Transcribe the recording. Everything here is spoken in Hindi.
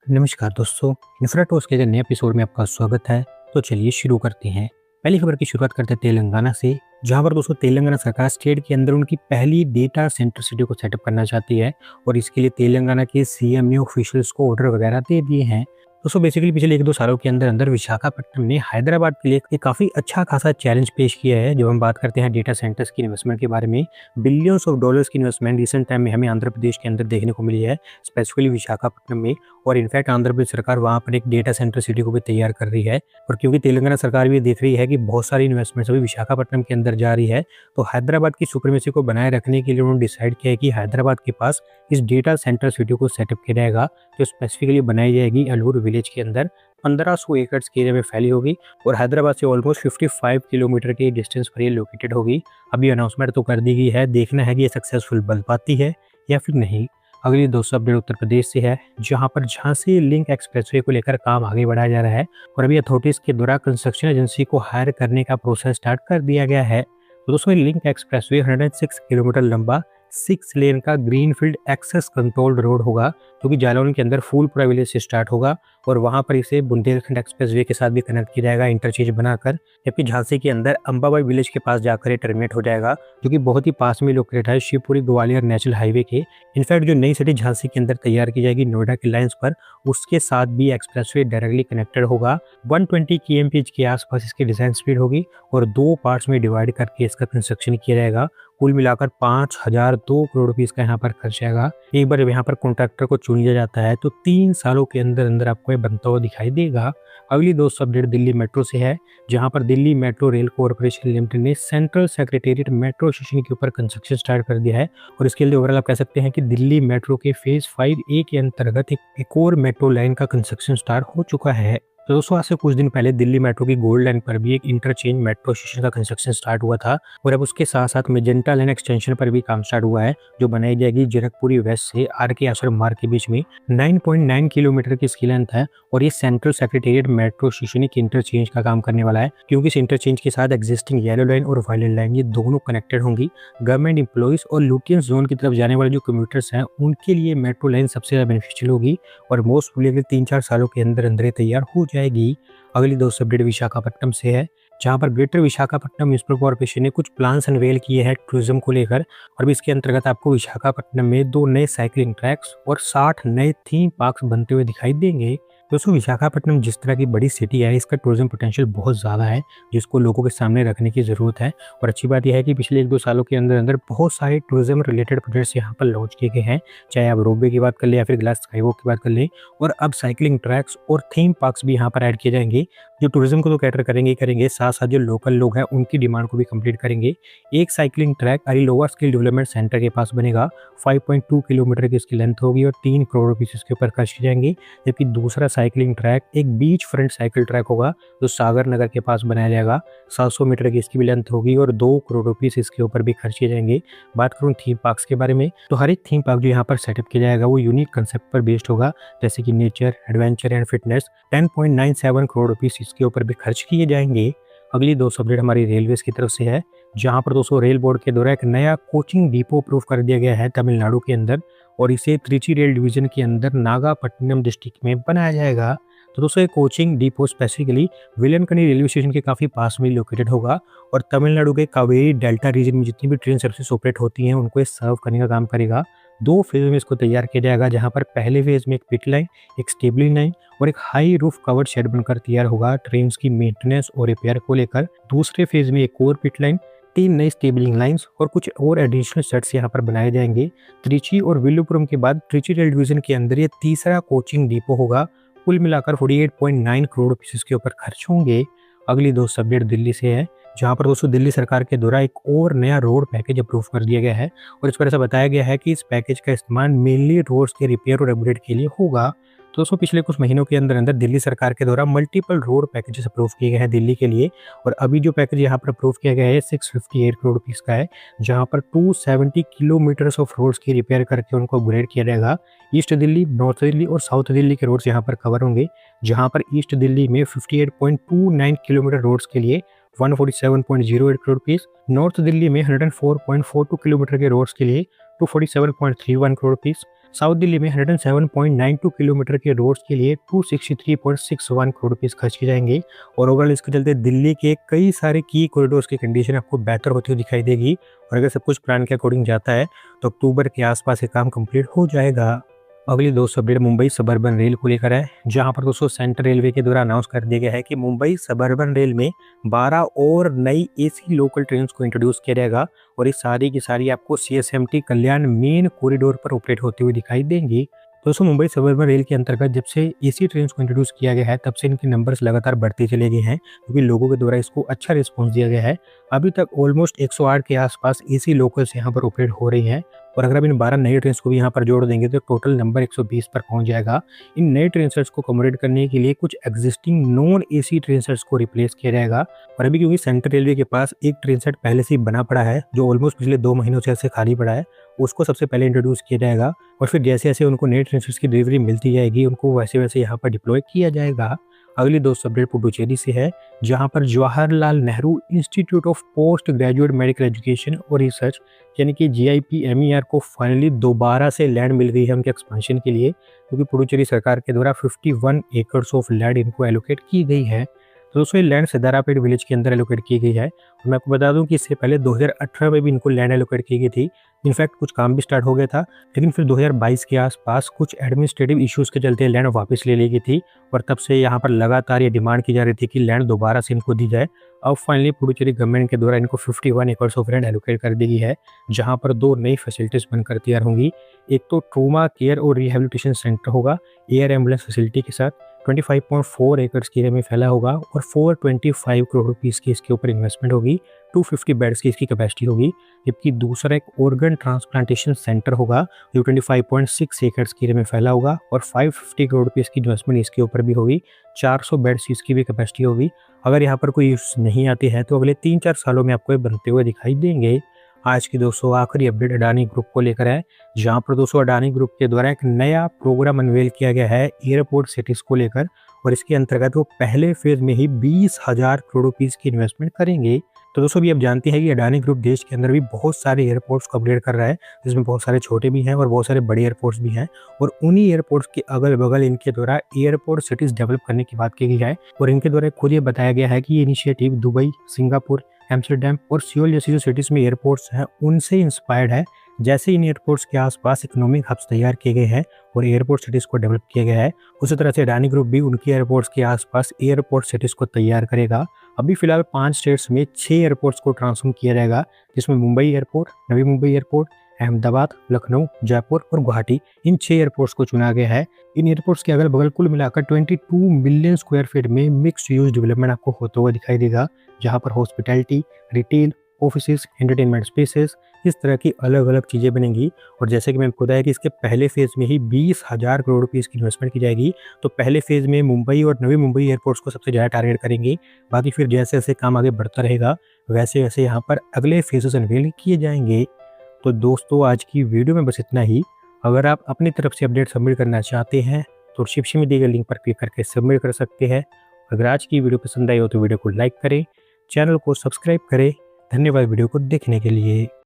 नमस्कार दोस्तों, इंफ्राटॉस के नए एपिसोड में आपका स्वागत है। तो चलिए शुरू करते हैं। पहली खबर की शुरुआत करते हैं तेलंगाना से, जहां पर दोस्तों तेलंगाना सरकार स्टेट के अंदर उनकी पहली डेटा सेंटर सिटी को सेटअप करना चाहती है और इसके लिए तेलंगाना के सीएमए ऑफिशियल्स को ऑर्डर वगैरह दे दिए हैं। दोस्तों बेसिकली पिछले 1-2 सालों के अंदर अंदर विशाखापट्टनम ने हैदराबाद के लिए एक काफ़ी अच्छा खासा चैलेंज पेश किया है। जब हम बात करते हैं डेटा सेंटर्स की इन्वेस्टमेंट के बारे में, बिलियंस ऑफ डॉलर्स की इन्वेस्टमेंट रिसेंट टाइम में हमें आंध्र प्रदेश के अंदर देखने को मिली है, स्पेसिफिकली विशाखापट्टनम में। और इनफैक्ट आंध्र प्रदेश सरकार वहाँ पर एक डेटा सेंटर सिटी को भी तैयार कर रही है। और क्योंकि तेलंगाना सरकार भी देख रही है कि बहुत सारी इन्वेस्टमेंट्स अभी विशाखापट्टनम के अंदर जा रही है, तो हैदराबाद की सुप्रीमेसी को बनाए रखने के लिए उन्होंने डिसाइड किया है कि हैदराबाद के पास इस डेटा सेंटर सिटी को सेटअप किया जाएगा, जो स्पेसिफिकली बनाई जाएगी अलूर विलेज के अंदर। 1500 एकड़्स के एरिया में फैली होगी और हैदराबाद से ऑलमोस्ट 55 किलोमीटर के डिस्टेंस पर ये लोकेटेड होगी। अभी अनाउंसमेंट तो कर दी गई है, देखना है कि ये सक्सेसफुल बन पाती है या फिर नहीं। अगली दोस्तों अपडेट उत्तर प्रदेश से है, जहां पर झांसी लिंक एक्सप्रेसवे को लेकर काम आगे बढ़ाया जा रहा है और अभी अथॉरिटीज के द्वारा कंस्ट्रक्शन एजेंसी को हायर करने का प्रोसेस स्टार्ट कर दिया गया है। तो दोस्तों लिंक एक्सप्रेसवे 106 किलोमीटर लंबा 6 लेन का ग्रीनफील्ड एक्सेस कंट्रोल्ड रोड होगा, जो कि जालौन के अंदर फूलपुरा विलेज से स्टार्ट होगा और वहां पर इसे बुंदेलखंड एक्सप्रेसवे के साथ भी कनेक्ट किया जाएगा इंटरचेंज बनाकर। जबकि झांसी के अंदर अंबाबाई विलेज के पास जाकर ये टर्मिनेट हो जाएगा, जो कि बहुत ही पास में लोकेटेड है शिवपुरी ग्वालियर नेशनल हाईवे के। इनफैक्ट जो नई सिटी झांसी के अंदर तैयार की जाएगी नोएडा की लाइंस पर, उसके साथ भी एक्सप्रेसवे डायरेक्टली कनेक्टेड होगा। 120 kmph के आसपास इसकी डिजाइन स्पीड होगी और 2 पार्ट्स में डिवाइड करके इसका कंस्ट्रक्शन किया जाएगा। कुल मिलाकर 5002 करोड़ रुपीस का यहाँ पर खर्च आएगा। एक बार जब यहाँ पर कॉन्ट्रैक्टर को चुन लिया जाता है तो 3 सालों के अंदर अंदर आपको ये बनता हुआ दिखाई देगा। अगली दोस्त अपडेट दिल्ली मेट्रो से है, जहाँ पर Delhi metro rail corporation limited ने सेंट्रल सेक्रेटेरिएट मेट्रो स्टेशन के ऊपर कंस्ट्रक्शन स्टार्ट कर दिया है। और इसके लिए ओवरऑल आप कह सकते हैं कि दिल्ली मेट्रो के फेज 5A के अंतर्गत एक और मेट्रो लाइन का कंस्ट्रक्शन स्टार्ट हो चुका है। तो दोस्तों आज से कुछ दिन पहले दिल्ली मेट्रो की गोल्ड लाइन पर भी एक इंटरचेंज मेट्रो स्टेशन का कंस्ट्रक्शन स्टार्ट हुआ था और अब उसके साथ साथ मेजेंटा लाइन एक्सटेंशन पर भी काम स्टार्ट हुआ है, जो बनाई जाएगी जीरकपुरी वेस्ट से आर.के. आश्रम मार्ग के बीच में। 9.9 किलोमीटर की इसकी लेंथ है और ये सेंट्रल सेक्रेटेरिएट मेट्रो स्टेशन एक इंटरचेंज का काम करने वाला है, क्योंकि इस इंटरचेंज के साथ एग्जिस्टिंग येलो लाइन और वायलेट लाइन ये दोनों कनेक्टेड होंगी। गवर्नमेंट एम्प्लॉइज और लुटियंस जोन की तरफ जाने वाले जो कम्यूटर्स हैं उनके लिए मेट्रो लाइन सबसे ज्यादा बेनिफिशियल होगी और मोस्ट प्रोबेबली 3-4 सालों के अंदर अंदर तैयार हो जाएगी। अगली दोस्त अपडेट विशाखापट्टनम से है, जहां पर ग्रेटर विशाखापट्टनम म्युनिसिपल कॉर्पोरेशन ने कुछ प्लान्स अनवेल किए हैं टूरिज्म को लेकर और भी इसके अंतर्गत आपको विशाखापट्टनम में 2 नए साइकिलिंग ट्रैक्स और 60 नए थीम पार्क्स बनते हुए दिखाई देंगे। दोस्तों विशाखापट्टनम जिस तरह की बड़ी सिटी है, इसका टूरिज्म पोटेंशियल बहुत ज़्यादा है, जिसको लोगों के सामने रखने की ज़रूरत है। और अच्छी बात यह है कि पिछले 1-2 सालों के अंदर अंदर बहुत सारे टूरिज्म रिलेटेड प्रोजेक्ट्स यहाँ पर लॉन्च किए गए हैं, चाहे आप रोपवे की बात कर लें या फिर ग्लास स्काईवॉक की बात कर लें। और अब साइकिलिंग ट्रैक्स और थीम पार्क्स भी यहाँ पर ऐड किए जाएंगे, जो टूरिज्म को तो कैटर करेंगे, साथ साथ जो लोकल लोग हैं उनकी डिमांड को भी कंप्लीट करेंगे। एक cycling track Arilova skill development centre के पास बनेगा, 5.2 किलोमीटर की इसकी लेंथ होगी और 3 करोड़ रुपीस इसके ऊपर खर्च किए जाएंगे। जबकि दूसरा साइकिलिंग ट्रैक एक बीच फ्रंट साइकिल ट्रैक होगा, जो सागर नगर के पास बनाया जाएगा। 700 मीटर की इसकी भी लेंथ होगी और 2 करोड़ रुपीस इसके ऊपर भी खर्च किए जाएंगे। बात करूँ थीम पार्क्स के बारे में, तो हर एक थीम पार्क जो यहाँ पर सेटअप किया जाएगा वो यूनिक कंसेप्ट पर बेस्ड होगा, जैसे कि nature, adventure and fitness. 10.97 crore rupees इसके ऊपर भी खर्च किए जाएंगे। अगली 2 अपडेट हमारी रेलवेज की तरफ से है, जहां पर 200 रेल बोर्ड के द्वारा एक नया कोचिंग डिपो अप्रूव कर दिया गया है तमिलनाडु के अंदर और इसे त्रिची रेल डिवीजन के अंदर नागापट्टिनम डिस्ट्रिक्ट में बनाया जाएगा। तो दोस्तों ये कोचिंग डिपो स्पेसिफिकली विलियनकनी रेलवे स्टेशन के काफ़ी पास में लोकेटेड होगा और तमिलनाडु के कावेरी डेल्टा रीजन में जितनी भी ट्रेन सर्विसेज ऑपरेट होती हैं उनको ये सर्व करने का काम करेगा। 2 फेज में इसको तैयार किया जाएगा, जहां पर पहले फेज में एक पिट लाइन, एक स्टेबलिंग लाइन और एक हाई रूफ कवर्ड शेड बनकर तैयार होगा ट्रेन की मेंटेनेंस और रिपेयर को लेकर। दूसरे फेज में एक और पिट लाइन, 3 नई स्टेबलिंग लाइंस और कुछ और एडिशनल सेट्स यहाँ पर बनाए जाएंगे। त्रिची और विल्लुपुरम के बाद त्रिची रेल डिवीजन के अंदर ये तीसरा कोचिंग डिपो होगा। कुल मिलाकर 48.9 करोड़ रुपीस इसके ऊपर खर्च होंगे। अगली 2 अपडेट दिल्ली से है, जहां पर दोस्तों दिल्ली सरकार के द्वारा एक और नया रोड पैकेज अप्रूव कर दिया गया है और इस पर ऐसा बताया गया है कि इस पैकेज का इस्तेमाल मेनली रोड्स के रिपेयर और अपग्रेड के लिए होगा। तो दोस्तों पिछले कुछ महीनों के अंदर अंदर दिल्ली सरकार के द्वारा मल्टीपल रोड पैकेजेस अप्रूव किए गए हैं दिल्ली के लिए और अभी जो पैकेज यहाँ पर अप्रूव किया गया है 658 करोड़ रुपीस का है, जहाँ पर 270 किलोमीटर्स ऑफ रोड्स की रिपेयर करके उनको अपग्रेड किया जाएगा। ईस्ट दिल्ली, नॉर्थ दिल्ली और साउथ दिल्ली के रोड्स यहाँ पर कवर होंगे, जहाँ पर ईस्ट दिल्ली में 58.29 किलोमीटर रोड्स के लिए 147.08 करोड़ रुपीस, नॉर्थ दिल्ली में 104.42 किलोमीटर के रोड्स के लिए 247.31 करोड़ रुपीस, साउथ दिल्ली में 107.92 किलोमीटर के रोड्स के लिए 263.61 करोड़ रुपीस खर्च किए जाएंगे और ओवरऑल इसके चलते दिल्ली के कई सारे की कॉरिडोर्स की कंडीशन आपको बेहतर होती हुई दिखाई देगी और अगर सब कुछ प्लान के अकॉर्डिंग जाता है तो अक्टूबर के आसपास ये काम कंप्लीट हो जाएगा। अगली दोस्तों अपडेट मुंबई सबर्बन रेल को लेकर है, जहां पर दोस्तों सेंट्रल रेलवे के द्वारा अनाउंस कर दिया गया है कि मुंबई सबर्बन रेल में 12 और नई एसी लोकल ट्रेन को इंट्रोड्यूस किया जाएगा और ये सारी की सारी आपको सीएसएमटी कल्याण मेन कॉरिडोर पर ऑपरेट होती हुई दिखाई देंगी। दोस्तों मुंबई सबर्बन रेल के अंतर्गत जब से एसी ट्रेन को इंट्रोड्यूस किया गया है तब से इनके नंबर्स लगातार बढ़ते चले गए हैं क्योंकि लोगों के द्वारा इसको अच्छा रिस्पॉन्स दिया गया है। अभी तक ऑलमोस्ट 108 के आसपास एसी लोकल्स यहाँ पर ऑपरेट हो रही हैं और अगर अब इन 12 नई ट्रेन को भी यहाँ पर जोड़ देंगे तो टोटल नंबर 120 पर पहुंच जाएगा। इन नए ट्रेन सेट्स को अकोमोडेट करने के लिए कुछ existing non AC train sets को रिप्लेस किया जाएगा और अभी क्योंकि सेंट्रल रेलवे के पास एक ट्रेन सेट पहले से ही बना पड़ा है जो ऑलमोस्ट पिछले 2 महीनों से ऐसे खाली पड़ा है, उसको सबसे पहले इंट्रोड्यूस किया जाएगा और फिर जैसे जैसे उनको नए ट्रेन सेट्स की डिलीवरी मिलती जाएगी उनको वैसे वैसे यहाँ पर डिप्लॉय किया जाएगा। अगली दोस्तों अपडेट पुडुचेरी से है, जहां पर Jawaharlal Nehru institute of post graduate medical education और रिसर्च यानी कि GIPMER को फाइनली दोबारा से लैंड मिल गई है उनके एक्सपेंशन के लिए, क्योंकि पुडुचेरी सरकार के द्वारा 51 एकड़्स ऑफ लैंड इनको एलोकेट की गई है। तो दोस्तों ये लैंड सिद्धारापेट विलेज के अंदर एलोकेट की गई है और मैं आपको बता दूं कि इससे पहले 2018 में भी इनको लैंड एलोकेट की गई थी। इनफैक्ट कुछ काम भी स्टार्ट हो गया था, लेकिन फिर 2022 के आसपास कुछ एडमिनिस्ट्रेटिव इश्यूज के चलते लैंड वापस ले ली गई थी और तब से यहाँ पर लगातार ये डिमांड की जा रही थी कि लैंड दोबारा से इनको दी जाए। अब फाइनली पुडुचेरी गवर्नमेंट के द्वारा इनको 51 एकड़्स ऑफ लैंड एलोकेट कर दी गई है, जहाँ पर 2 नई फैसिलिटीज बनकर तैयार होंगी। एक तो ट्रोमा केयर और रिहेबिलिटेशन सेंटर होगा एयर एम्बुलेंस फैसिलिटी के साथ, 25.4 एकड़्स की एरिया में फैला होगा और 425 करोड़ रुपीस की इसके ऊपर इन्वेस्टमेंट होगी। 250 बेड्स की इसकी कैपेसिटी होगी। जबकि दूसरा एक ऑर्गन ट्रांसप्लांटेशन सेंटर होगा जो 25.6 एकड़्स की एरिया में फैला होगा और 550 करोड़ रुपीस की इन्वेस्टमेंट इसके ऊपर भी होगी। 400 बेड्स की इसकी भी कैपेसिटी होगी। अगर यहाँ पर कोई इश्यूज नहीं आती है तो अगले 3-4 सालों में आपको ये बनते हुए दिखाई देंगे। आज की दोस्तों आखिरी अपडेट अडानी ग्रुप को लेकर है, जहां पर दोस्तों अडानी ग्रुप के द्वारा एक नया प्रोग्राम अनवेल किया गया है एयरपोर्ट सिटीज को लेकर और इसके अंतर्गत वो पहले फेज में ही 20,000 करोड़ रुपीस की इन्वेस्टमेंट करेंगे। तो दोस्तों भी आप जानते हैं कि अडानी ग्रुप देश के अंदर भी बहुत सारे एयरपोर्ट्स को अपग्रेड कर रहा है, जिसमें बहुत सारे छोटे भी हैं और बहुत सारे बड़े एयरपोर्ट्स भी हैं और उन्हीं एयरपोर्ट्स के अगल बगल इनके द्वारा एयरपोर्ट सिटीज डेवलप करने की बात की गई है और इनके द्वारा खुद ये बताया गया है कि ये इनिशिएटिव दुबई, सिंगापुर, एम्स्टर्डम और सियोल जैसी जो सिटीज में एयरपोर्ट्स हैं उनसे इंस्पायर्ड है। जैसे इन एयरपोर्ट्स के आसपास इकोनॉमिक हब्स तैयार किए गए हैं और एयरपोर्ट सिटीज को डेवलप किया गया है, उसी तरह से अडानी ग्रुप भी उनकी एयरपोर्ट्स के आसपास एयरपोर्ट सिटीज को तैयार करेगा। अभी फिलहाल 5 स्टेट्स में 6 एयरपोर्ट्स को ट्रांसफॉर्म किया जाएगा, जिसमें मुंबई एयरपोर्ट, नवी मुंबई एयरपोर्ट, अहमदाबाद, लखनऊ, जयपुर और गुवाहाटी, इन 6 एयरपोर्ट्स को चुना गया है। इन एयरपोर्ट्स के अगल बगल कुल मिलाकर 22 मिलियन स्क्वायर फीट में मिक्स्ड यूज डेवलपमेंट आपको होता हुआ दिखाई देगा, जहां पर hospitality, retail, offices, entertainment spaces, इस तरह की अलग अलग चीज़ें बनेंगी। और जैसे कि मैंने आपको बताया कि इसके पहले फेज में ही 20,000 करोड़ रुपीस की इन्वेस्टमेंट की जाएगी। तो पहले फेज में मुंबई और नवी मुंबई एयरपोर्ट्स को सबसे ज़्यादा टारगेट करेंगे, बाकी फिर जैसे जैसे काम आगे बढ़ता रहेगा वैसे वैसे यहाँ पर अगले फेजेस अनवेल किए जाएंगे। तो दोस्तों आज की वीडियो में बस इतना ही। अगर आप अपनी तरफ से अपडेट सबमिट करना चाहते हैं तो डिस्क्रिप्शन में दिए गए लिंक पर क्लिक करके सबमिट कर सकते हैं। अगर आज की वीडियो पसंद आई हो तो वीडियो को लाइक करें, चैनल को सब्सक्राइब करें। धन्यवाद वीडियो को देखने के लिए।